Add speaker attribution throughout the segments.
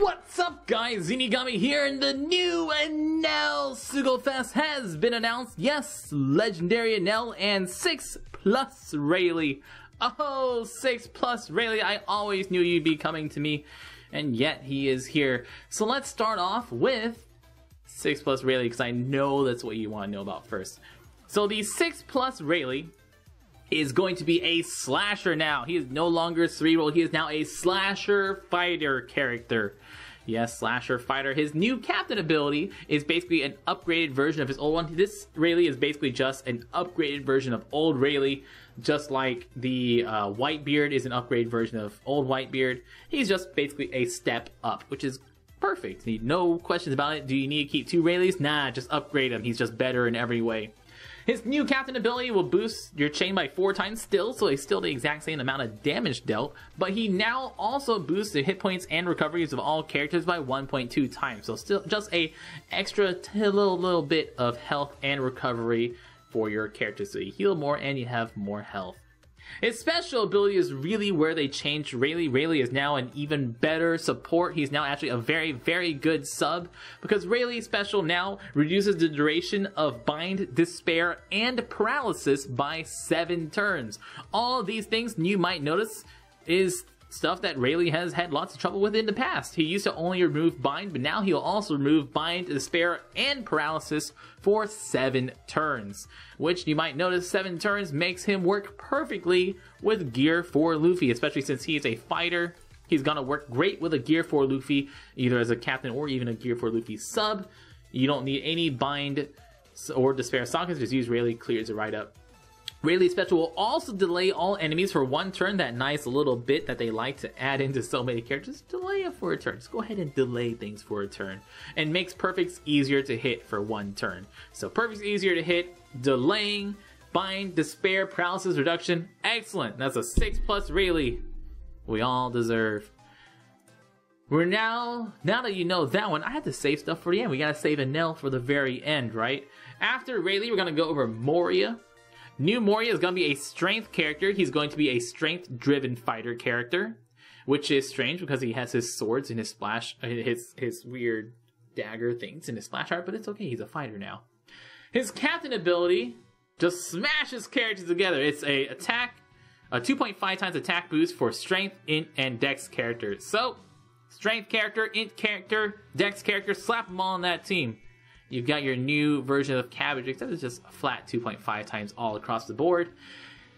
Speaker 1: What's up, guys? Zeenigami here, and the new Enel Sugofest has been announced. Yes, legendary Enel and 6+ Rayleigh. Oh, 6+ Rayleigh. I always knew you'd be coming to me, and yet he is here. So let's start off with 6+ Rayleigh, because I know that's what you want to know about first. So the 6+ Rayleigh is going to be a slasher now. He is no longer cerebral. He is now a slasher fighter character. Yes, slasher fighter. His new captain ability is basically an upgraded version of his old one. This Rayleigh is basically just an upgraded version of old Rayleigh, just like the Whitebeard is an upgraded version of old Whitebeard. He's just basically a step up, which is perfect. No questions about it. Do you need to keep 2 Rayleighs? Nah, just upgrade him. He's just better in every way. His new captain ability will boost your chain by 4 times still, so it's still the exact same amount of damage dealt, but he now also boosts the hit points and recoveries of all characters by 1.2 times, so still just a extra little bit of health and recovery for your characters, so you heal more and you have more health. His special ability is really where they changed Rayleigh. Rayleigh is now an even better support. He's now actually a very good sub, because Rayleigh's special now reduces the duration of Bind, Despair, and Paralysis by 7 turns. All of these things you might notice is stuff that Rayleigh has had lots of trouble with in the past. He used to only remove Bind, but now he'll also remove Bind, Despair, and Paralysis for 7 turns. Which you might notice 7 turns makes him work perfectly with Gear 4 Luffy, especially since he is a fighter. He's gonna work great with a Gear 4 Luffy, either as a captain or even a Gear 4 Luffy sub. You don't need any Bind or Despair sockets, just use Rayleigh, clears it right up. Rayleigh's special will also delay all enemies for 1 turn. That nice little bit that they like to add into so many characters. Delay it for a turn. Just go ahead and delay things for a turn. And makes Perfects easier to hit for 1 turn. So Perfect's easier to hit. Delaying, Bind, Despair, Paralysis Reduction. Excellent. That's a 6+ Rayleigh we all deserve. We're now that you know that one, I have to save stuff for the end. We gotta save Enel for the very end, right? After Rayleigh, we're gonna go over Moria. New Moria is going to be a strength character. He's going to be a strength-driven fighter character, which is strange because he has his swords and his splash, his weird dagger things in his splash art, but it's okay. He's a fighter now. His captain ability just smashes characters together. It's a 2.5 times attack boost for strength, int, and dex characters. So, strength character, int character, dex character, slap them all on that team. You've got your new version of Cabbage, except it's just a flat 2.5 times all across the board.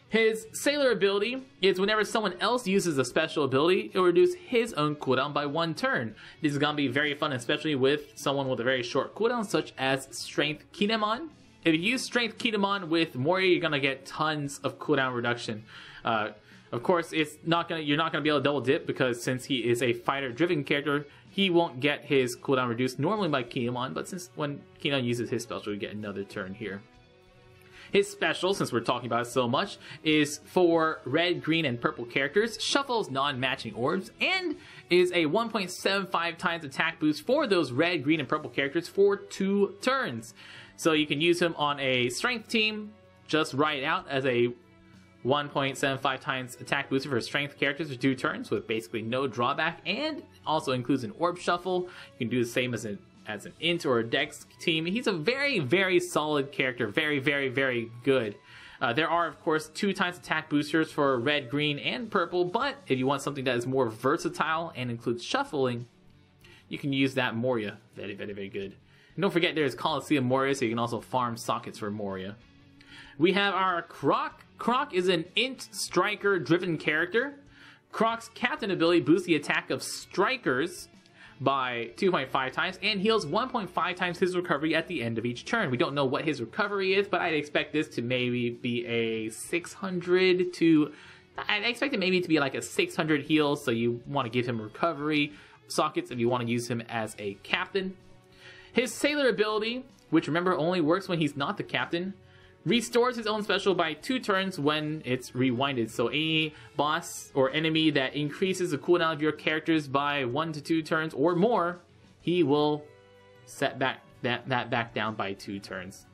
Speaker 1: His Sailor ability is whenever someone else uses a special ability, it will reduce his own cooldown by 1 turn. This is going to be very fun, especially with someone with a very short cooldown, such as Strength Kinemon. If you use Strength Kinemon with Moria, you're going to get tons of cooldown reduction. Of course, you're not going to be able to double dip, because since he is a fighter-driven character, he won't get his cooldown reduced normally by Kinemon, but since when Kinemon uses his special, you get another turn here. His special, since we're talking about it so much, is for red, green, and purple characters, shuffles non-matching orbs, and is a 1.75 times attack boost for those red, green, and purple characters for 2 turns. So you can use him on a strength team, just write out as a 1.75 times attack booster for strength characters for 2 turns with basically no drawback, and also includes an orb shuffle. You can do the same as an int or a dex team. He's a very solid character, very good. There are of course 2 times attack boosters for red, green, and purple, but if you want something that is more versatile and includes shuffling, you can use that Moria. Very good. And don't forget there's Coliseum Moria, so you can also farm sockets for Moria. We have our Croc. Croc is an int striker driven character. Croc's captain ability boosts the attack of strikers by 2.5 times and heals 1.5 times his recovery at the end of each turn. We don't know what his recovery is, but I'd expect this to maybe be a 600 to... I'd expect it maybe to be like a 600 heal, so you want to give him recovery sockets if you want to use him as a captain. His Sailor ability, which remember only works when he's not the captain, restores his own special by 2 turns when it's rewinded. So any boss or enemy that increases the cooldown of your characters by 1 to 2 turns or more, he will set back that back down by 2 turns.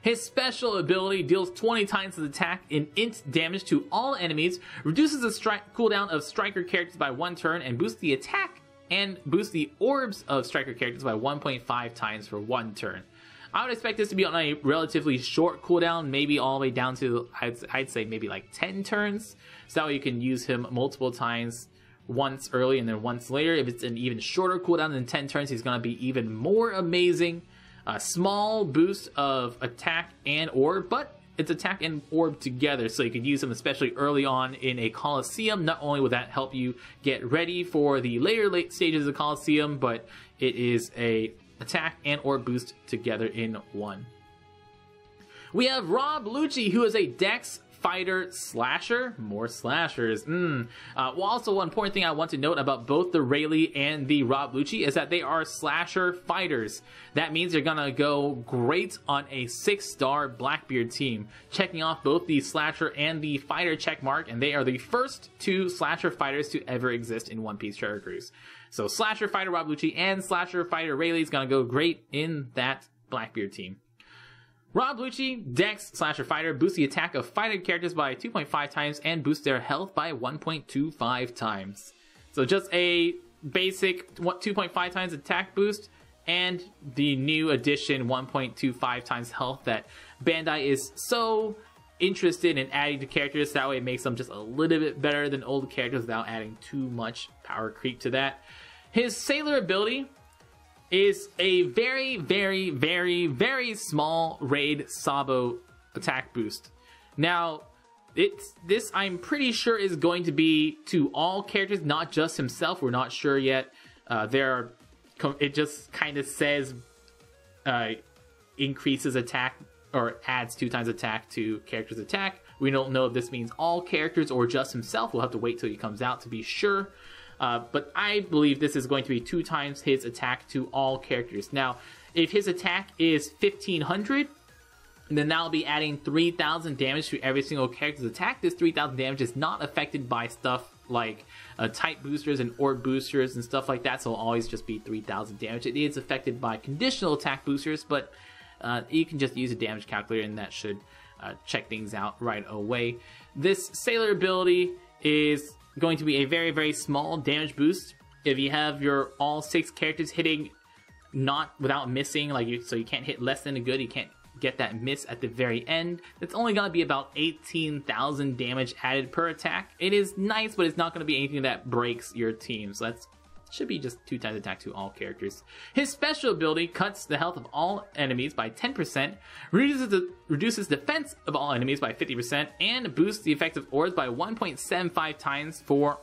Speaker 1: His special ability deals 20 times his attack in int damage to all enemies, reduces the cooldown of striker characters by 1 turn, and boosts the attack and boost the orbs of striker characters by 1.5 times for 1 turn. I would expect this to be on a relatively short cooldown, maybe all the way down to, I'd say maybe like 10 turns. So that way you can use him multiple times, once early and then once later. If it's an even shorter cooldown than 10 turns, he's going to be even more amazing. A small boost of attack and orb, but it's attack and orb together, so you can use him especially early on in a Coliseum. Not only will that help you get ready for the late stages of the Coliseum, but it is a attack and orb boost together in one. We have Rob Lucci, who is a Dex fighter slasher. More slashers. Well, also one important thing I want to note about both the Rayleigh and the Rob Lucci is that they are slasher fighters. That means they're gonna go great on a 6-star Blackbeard team, checking off both the slasher and the fighter check mark, and they are the first 2 slasher fighters to ever exist in One Piece Treasure Cruise. So slasher fighter Rob Lucci and slasher fighter Rayleigh is gonna go great in that Blackbeard team. Rob Lucci, Dex Slasher Fighter, boosts the attack of fighter characters by 2.5 times and boosts their health by 1.25 times. So just a basic 2.5 times attack boost and the new addition 1.25 times health that Bandai is so interested in adding to characters. That way it makes them just a little bit better than old characters without adding too much power creep to that. His Sailor ability is a very, very, very, very small raid Sabo attack boost. Now, this I'm pretty sure is going to be to all characters, not just himself. We're not sure yet. It just kind of says increases attack or adds 2 times attack to characters' attack. We don't know if this means all characters or just himself. We'll have to wait till he comes out to be sure. But I believe this is going to be 2 times his attack to all characters. Now, if his attack is 1500, then that'll be adding 3000 damage to every single character's attack. This 3000 damage is not affected by stuff like type boosters and orb boosters and stuff like that, so it'll always just be 3000 damage. It is affected by conditional attack boosters, but you can just use a damage calculator and that should check things out right away. This Sailor ability is going to be a very, very small damage boost. If you have your all 6 characters hitting not without missing, so you can't hit less than a good, you can't get that miss at the very end, it's only going to be about 18,000 damage added per attack. It is nice, but it's not going to be anything that breaks your team, so that's should be just 2 times attack to all characters. His special ability cuts the health of all enemies by 10%, reduces defense of all enemies by 50%, and boosts the effective orbs by 1.75 times for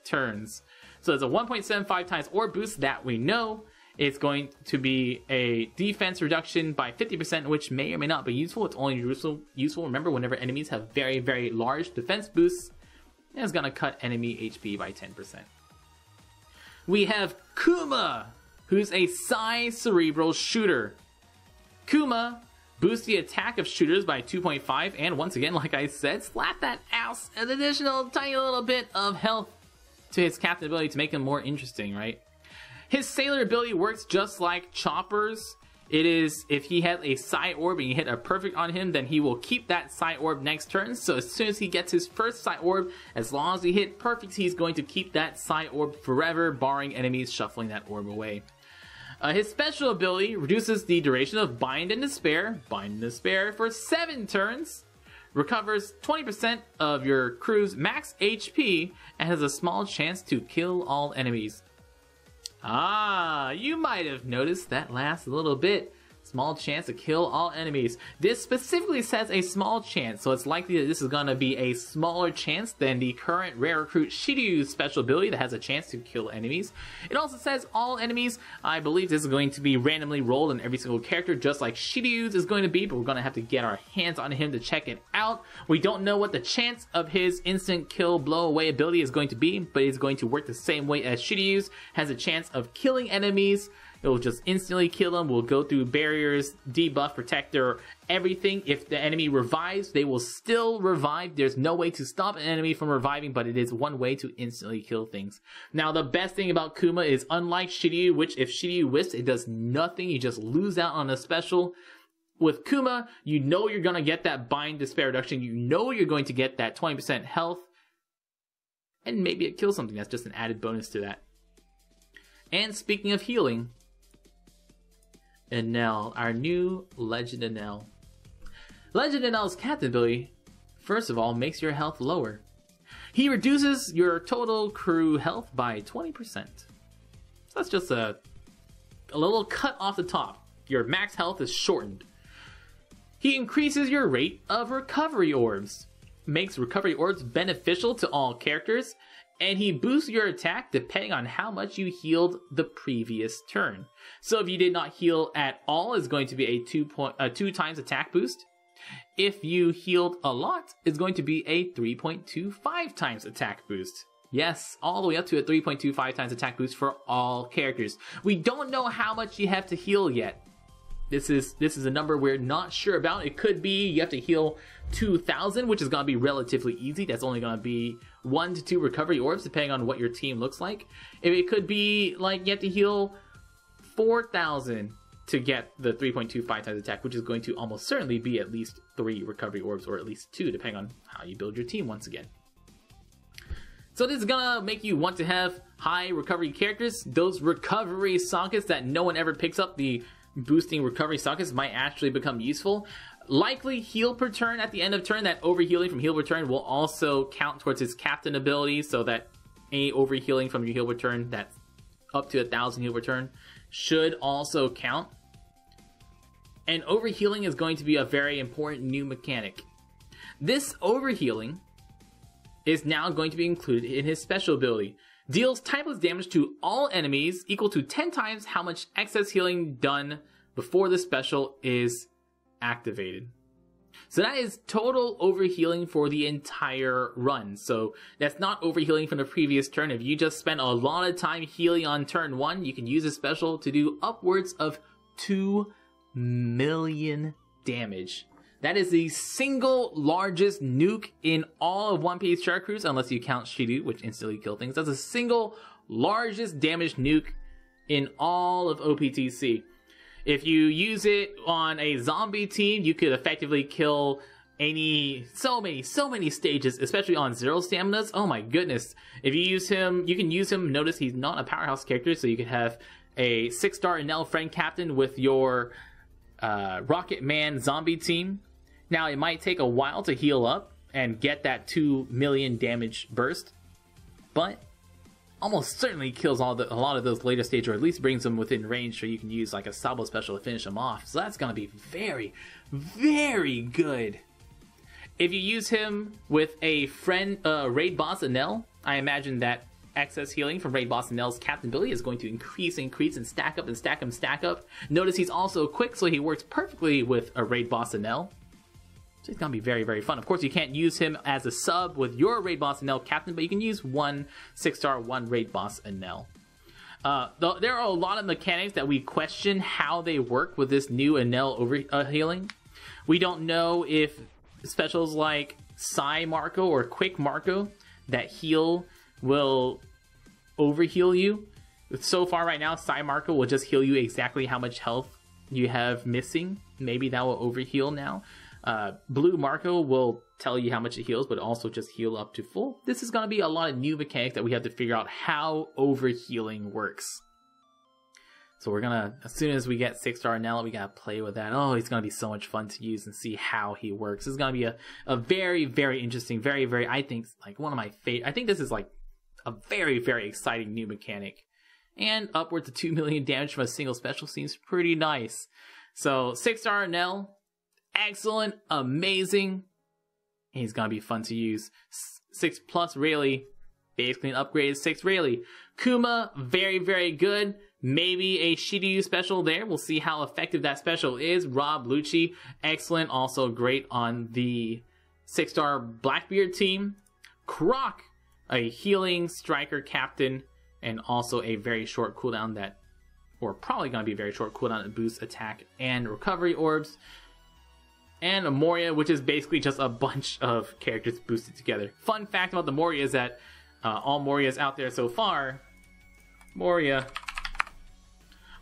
Speaker 1: turns. So it's a 1.75 times orb boost that we know. It's going to be a defense reduction by 50%, which may or may not be useful. It's only useful, remember, whenever enemies have very, very large defense boosts. And it's going to cut enemy HP by 10%. We have Kuma, who's a Psi Cerebral Shooter. Kuma boosts the attack of shooters by 2.5, and once again, like I said, slap that ass an additional tiny little bit of health to his captain ability to make him more interesting, right? His Sailor ability works just like Chopper's. It is, if he has a Psi Orb and you hit a perfect on him, then he will keep that Psi Orb next turn. So as soon as he gets his first Psi Orb, as long as he hit perfect, he's going to keep that Psi Orb forever, barring enemies shuffling that orb away. His special ability reduces the duration of Bind and Despair for 7 turns, recovers 20% of your crew's max HP, and has a small chance to kill all enemies. Ah, you might have noticed that last little bit. Small chance to kill all enemies. This specifically says a small chance, so it's likely that this is going to be a smaller chance than the current rare recruit Shiryu's special ability that has a chance to kill enemies. It also says all enemies. I believe this is going to be randomly rolled on every single character, just like Shiryu's is going to be, but we're going to have to get our hands on him to check it out. We don't know what the chance of his instant kill blow away ability is going to be, but it's going to work the same way as Shiryu's. Has a chance of killing enemies. It will just instantly kill them. We'll go through barriers, debuff, protector, everything. If the enemy revives, they will still revive. There's no way to stop an enemy from reviving, but it is one way to instantly kill things. Now, the best thing about Kuma is, unlike Shiryu, which if Shiryu whiffs, it does nothing. You just lose out on a special. With Kuma, you know you're going to get that Bind Despair reduction. You know you're going to get that 20% health. And maybe it kills something. That's just an added bonus to that. And speaking of healing, Enel, our new Legend Enel. Legend Enel's captain ability, first of all, makes your health lower. He reduces your total crew health by 20%. So that's just a little cut off the top. Your max health is shortened. He increases your rate of recovery orbs. Makes recovery orbs beneficial to all characters. And he boosts your attack depending on how much you healed the previous turn. So if you did not heal at all, it's going to be a 2 times attack boost. If you healed a lot, it's going to be a 3.25 times attack boost. Yes, all the way up to a 3.25 times attack boost for all characters. We don't know how much you have to heal yet. This is a number we're not sure about. It could be you have to heal 2,000, which is going to be relatively easy. That's only going to be 1 to 2 recovery orbs, depending on what your team looks like. If it could be like you have to heal 4,000 to get the 3.25 times attack, which is going to almost certainly be at least 3 recovery orbs, or at least 2, depending on how you build your team once again. So this is gonna make you want to have high recovery characters. Those recovery sockets that no one ever picks up, the boosting recovery sockets, might actually become useful. Likely heal per turn at the end of turn. That overhealing from heal per turn will also count towards his captain ability, so that any overhealing from your heal per turn, that's up to 1,000 heal per turn, should also count. And overhealing is going to be a very important new mechanic. This overhealing is now going to be included in his special ability. Deals typeless damage to all enemies equal to 10 times how much excess healing done before the special is activated. So that is total overhealing for the entire run. So that's not overhealing from the previous turn. If you just spent a lot of time healing on turn 1, you can use a special to do upwards of 2 million damage. That is the single largest nuke in all of One Piece Shark Cruise, unless you count Shiryu, which instantly kill things. That's the single largest damage nuke in all of OPTC. If you use it on a zombie team, you could effectively kill so many stages, especially on 0 staminas. Oh my goodness. If you use him, you can use him. Notice he's not a powerhouse character, so you could have a 6-star Enel friend captain with your Rocket Man zombie team. Now, it might take a while to heal up and get that 2 million damage burst, but almost certainly kills a lot of those later stages, or at least brings them within range so you can use like a Sabo special to finish them off. So that's going to be very, very good. If you use him with a friend, Raid Boss Enel, I imagine that excess healing from Raid Boss Enel's captain ability is going to increase and stack up and stack up. Notice he's also quick, so he works perfectly with a Raid Boss Enel. So it's going to be very, very fun. Of course, you can't use him as a sub with your Raid Boss Enel captain, but you can use 1 6-star, 1 Raid Boss Enel. There are a lot of mechanics that we question how they work with this new Enel overhealing. We don't know if specials like Psy Marco or Quick Marco that heal will overheal you. So far right now, Psy Marco will just heal you exactly how much health you have missing. Maybe that will overheal now. Blue Marco will tell you how much it heals, but also just heal up to full. This is going to be a lot of new mechanics that we have to figure out how overhealing works. So we're going to, as soon as we get 6-star Enel, we got to play with that. Oh, it's going to be so much fun to use and see how he works. This is going to be a very, very interesting, very, very, I think, like one of my favorite. I think this is like a very, very exciting new mechanic. And upwards to 2 million damage from a single special seems pretty nice. So 6-star Enel, excellent, amazing. He's gonna be fun to use. 6+ Rayleigh, basically an upgraded 6 Rayleigh. Kuma, very, very good. Maybe a Shiryu special there. We'll see how effective that special is. Rob Lucci, excellent, also great on the 6-star Blackbeard team. Croc, a healing striker captain, and also a very short cooldown that, or probably gonna be a very short cooldown that boosts attack and recovery orbs. And a Moria, which is basically just a bunch of characters boosted together. Fun fact about the Moria is that all Morias out there so far, Moria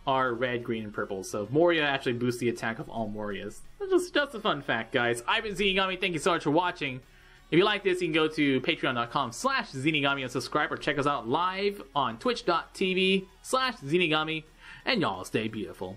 Speaker 1: are red, green, and purple. So Moria actually boosts the attack of all Morias. Just a fun fact, guys. I've been Zeenigami. Thank you so much for watching. If you like this, you can go to patreon.com/Zeenigami and subscribe, or check us out live on twitch.tv/Zeenigami, and y'all stay beautiful.